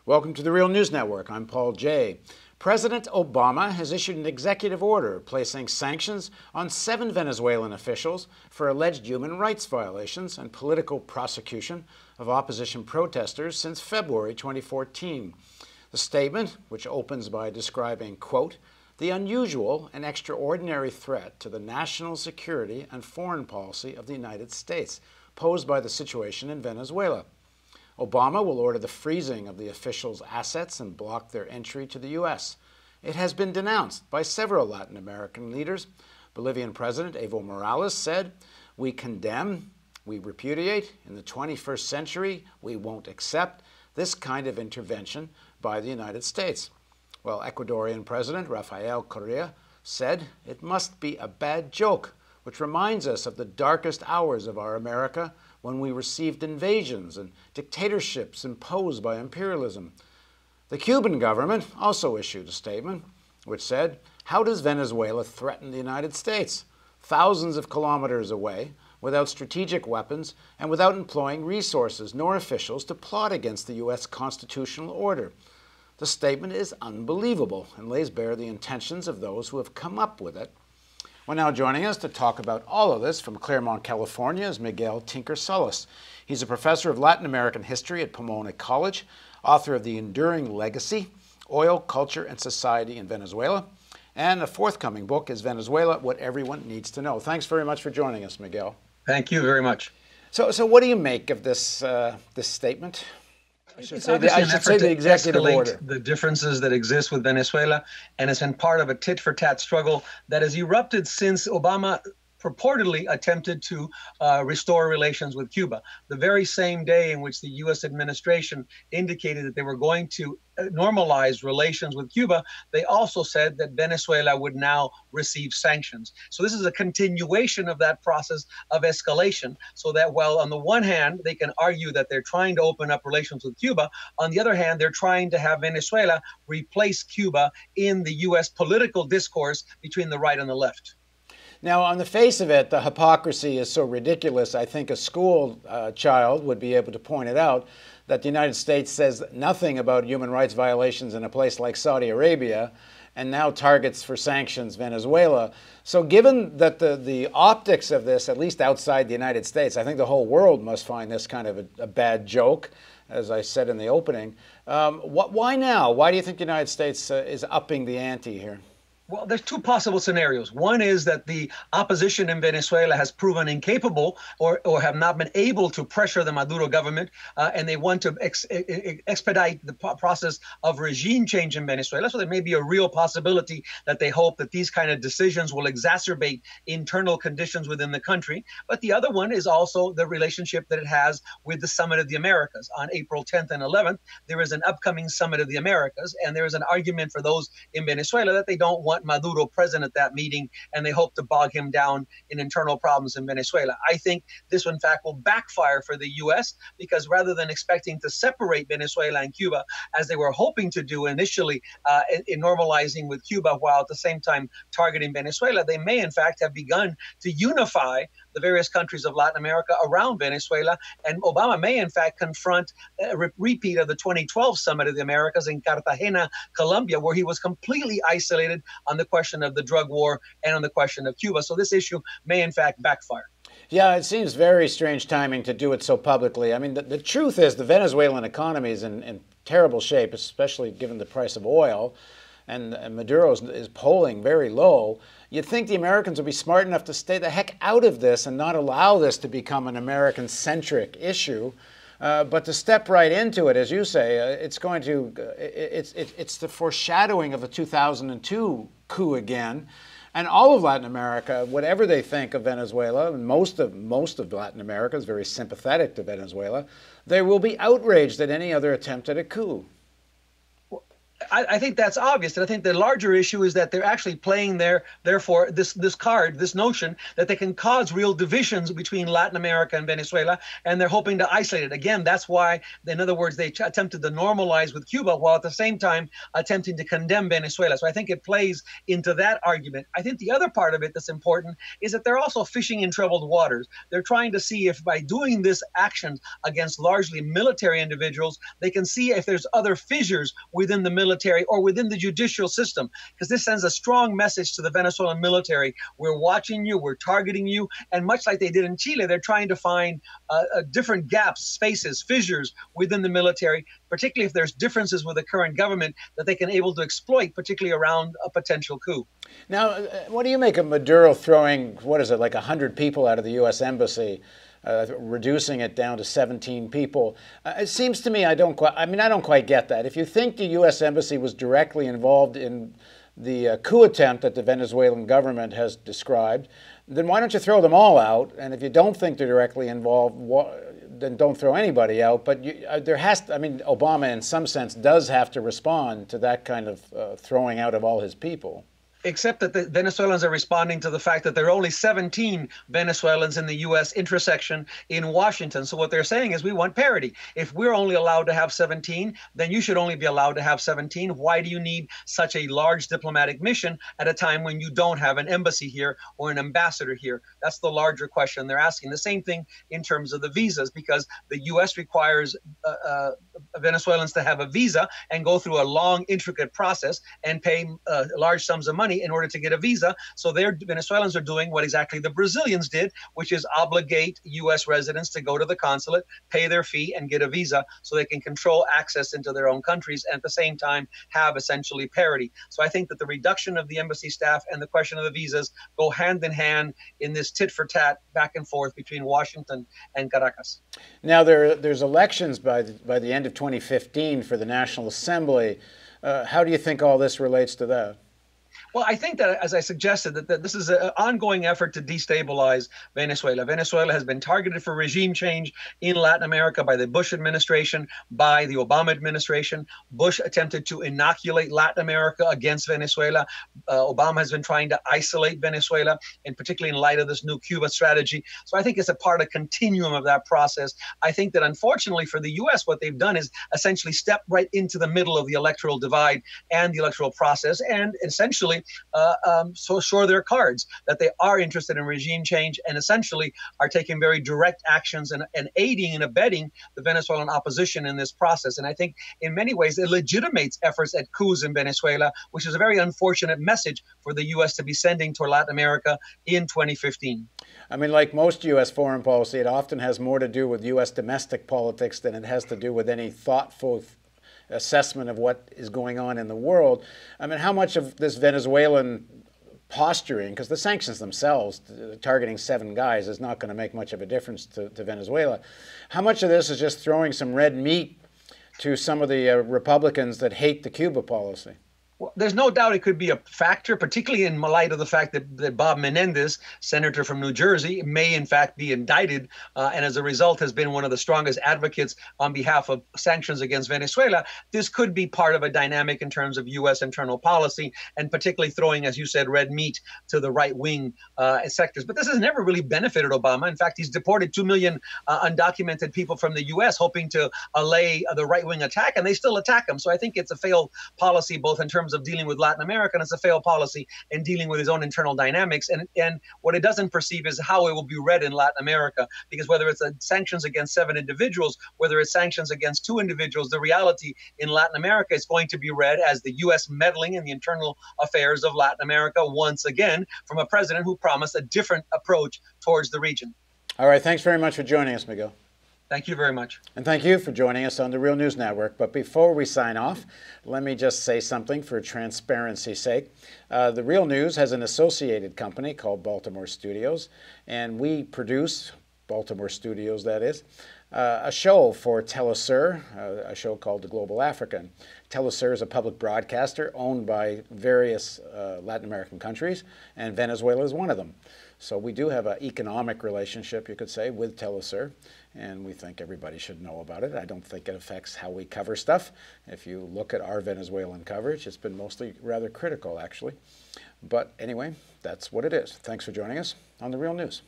Welcome to the Real News Network. I'm Paul Jay. President Obama has issued an executive order placing sanctions on 7 Venezuelan officials for alleged human rights violations and political prosecution of opposition protesters since February 2014. The statement, which opens by describing, quote, the unusual and extraordinary threat to the national security and foreign policy of the United States posed by the situation in Venezuela. Obama will order the freezing of the officials' assets and block their entry to the U.S. It has been denounced by several Latin American leaders. Bolivian President Evo Morales said, "We condemn, we repudiate. In the 21st century, we won't accept this kind of intervention by the United States." Well, Ecuadorian President Rafael Correa said, "It must be a bad joke," which reminds us of the darkest hours of our America when we received invasions and dictatorships imposed by imperialism. The Cuban government also issued a statement which said, "How does Venezuela threaten the United States? Thousands of kilometers away, without strategic weapons and without employing resources nor officials to plot against the U.S. constitutional order." The statement is unbelievable and lays bare the intentions of those who have come up with it. Well, now joining us to talk about all of this from Claremont, California is Miguel Tinker-Salas. He's a professor of Latin American history at Pomona College, author of The Enduring Legacy, Oil, Culture, and Society in Venezuela, and a forthcoming book is Venezuela, What Everyone Needs to Know. Thanks very much for joining us, Miguel. Thank you very much. So what do you make of this statement? I should say the executive order. The differences that exist with Venezuela, and it's been part of a tit-for-tat struggle that has erupted since Obama purportedly attempted to restore relations with Cuba. The very same day in which the U.S. administration indicated that they were going to normalize relations with Cuba, they also said that Venezuela would now receive sanctions. So this is a continuation of that process of escalation, so that while on the one hand, they can argue that they're trying to open up relations with Cuba, on the other hand, they're trying to have Venezuela replace Cuba in the U.S. political discourse between the right and the left. Now, on the face of it, the hypocrisy is so ridiculous, I think a school child would be able to point it out, that the United States says nothing about human rights violations in a place like Saudi Arabia and now targets for sanctions Venezuela. So given that the optics of this, at least outside the United States, I think the whole world must find this kind of a bad joke, as I said in the opening. Why now? Why do you think the United States is upping the ante here? Well, there's two possible scenarios. One is that the opposition in Venezuela has proven incapable or have not been able to pressure the Maduro government, and they want to expedite the process of regime change in Venezuela. So there may be a real possibility that they hope that these kind of decisions will exacerbate internal conditions within the country. But the other one is also the relationship that it has with the Summit of the Americas. On April 10th and 11th, there is an upcoming Summit of the Americas, and there is an argument for those in Venezuela that they don't want Maduro present at that meeting, and they hope to bog him down in internal problems in Venezuela. I think this, in fact, will backfire for the U.S. because rather than expecting to separate Venezuela and Cuba, as they were hoping to do initially in normalizing with Cuba, while at the same time targeting Venezuela, they may, in fact, have begun to unify the various countries of Latin America around Venezuela. And Obama may, in fact, confront a repeat of the 2012 Summit of the Americas in Cartagena, Colombia, where he was completely isolated on the question of the drug war and on the question of Cuba. So this issue may, in fact, backfire. Yeah, it seems very strange timing to do it so publicly. I mean, the truth is the Venezuelan economy is in terrible shape, especially given the price of oil, and Maduro is polling very low. You'd think the Americans would be smart enough to stay the heck out of this and not allow this to become an American-centric issue. But to step right into it, as you say, it's the foreshadowing of the 2002 coup again. And all of Latin America, whatever they think of Venezuela, and most of Latin America is very sympathetic to Venezuela, they will be outraged at any other attempt at a coup. I think that's obvious. And I think the larger issue is that they're actually playing therefore, this card, this notion that they can cause real divisions between Latin America and Venezuela, and they're hoping to isolate it. Again, that's why, in other words, they attempted to normalize with Cuba while at the same time attempting to condemn Venezuela. So I think it plays into that argument. I think the other part of it that's important is that they're also fishing in troubled waters. They're trying to see if by doing this action against largely military individuals, they can see if there's other fissures within the military or within the judicial system, because this sends a strong message to the Venezuelan military. We're watching you, we're targeting you, and much like they did in Chile, they're trying to find different gaps, spaces, fissures within the military, particularly if there's differences with the current government that they can able to exploit, particularly around a potential coup. Now, what do you make of Maduro throwing, what is it, like 100 people out of the U.S. Embassy? Reducing it down to 17 people. It seems to me I don't quite get that. If you think the U.S. Embassy was directly involved in the coup attempt that the Venezuelan government has described, then why don't you throw them all out? And if you don't think they're directly involved, then don't throw anybody out. But Obama in some sense does have to respond to that kind of throwing out of all his people. Except that the Venezuelans are responding to the fact that there are only 17 Venezuelans in the U.S. intersection in Washington. So what they're saying is we want parity. If we're only allowed to have 17, then you should only be allowed to have 17. Why do you need such a large diplomatic mission at a time when you don't have an embassy here or an ambassador here? That's the larger question they're asking. The same thing in terms of the visas, because the U.S. requires Venezuelans to have a visa and go through a long, intricate process and pay large sums of money in order to get a visa. So Venezuelans are doing what exactly the Brazilians did, which is obligate U.S. residents to go to the consulate, pay their fee, and get a visa so they can control access into their own countries and at the same time have essentially parity. So I think that the reduction of the embassy staff and the question of the visas go hand in hand in this tit for tat back and forth between Washington and Caracas. Now there's elections by the end of 2015 for the National Assembly. How do you think all this relates to that? Well, I think that, as I suggested, that this is an ongoing effort to destabilize Venezuela. Venezuela has been targeted for regime change in Latin America by the Bush administration, by the Obama administration. Bush attempted to inoculate Latin America against Venezuela. Obama has been trying to isolate Venezuela, and particularly in light of this new Cuba strategy. So I think it's a part of continuum of that process. I think that, unfortunately for the U.S., what they've done is essentially step right into the middle of the electoral divide and the electoral process, and essentially so show their cards that they are interested in regime change and essentially are taking very direct actions and aiding and abetting the Venezuelan opposition in this process. And I think in many ways it legitimates efforts at coups in Venezuela, which is a very unfortunate message for the U.S. to be sending to Latin America in 2015. I mean, like most U.S. foreign policy, it often has more to do with U.S. domestic politics than it has to do with any thoughtful assessment of what is going on in the world. I mean, how much of this Venezuelan posturing, because the sanctions themselves, targeting 7 guys, is not going to make much of a difference to Venezuela. How much of this is just throwing some red meat to some of the Republicans that hate the Cuba policy? Well, there's no doubt it could be a factor, particularly in light of the fact that Bob Menendez, senator from New Jersey, may in fact be indicted and as a result has been one of the strongest advocates on behalf of sanctions against Venezuela. This could be part of a dynamic in terms of U.S. internal policy and particularly throwing, as you said, red meat to the right-wing sectors. But this has never really benefited Obama. In fact, he's deported 2 million undocumented people from the U.S. hoping to allay the right-wing attack, and they still attack him. So I think it's a failed policy both in terms of dealing with Latin America, and it's a failed policy in dealing with his own internal dynamics. And what it doesn't perceive is how it will be read in Latin America, because whether it's sanctions against 7 individuals, whether it's sanctions against 2 individuals, the reality in Latin America is going to be read as the U.S. meddling in the internal affairs of Latin America once again from a president who promised a different approach towards the region. All right. Thanks very much for joining us, Miguel. Thank you very much. And thank you for joining us on the Real News Network. But before we sign off, let me just say something for transparency's sake. The Real News has an associated company called Baltimore Studios, and we produce, Baltimore Studios that is, a show for Telesur, a show called The Global African. Telesur is a public broadcaster owned by various Latin American countries, and Venezuela is one of them. So we do have an economic relationship, you could say, with Telesur, and we think everybody should know about it. I don't think it affects how we cover stuff. If you look at our Venezuelan coverage, it's been mostly rather critical, actually. But anyway, that's what it is. Thanks for joining us on The Real News.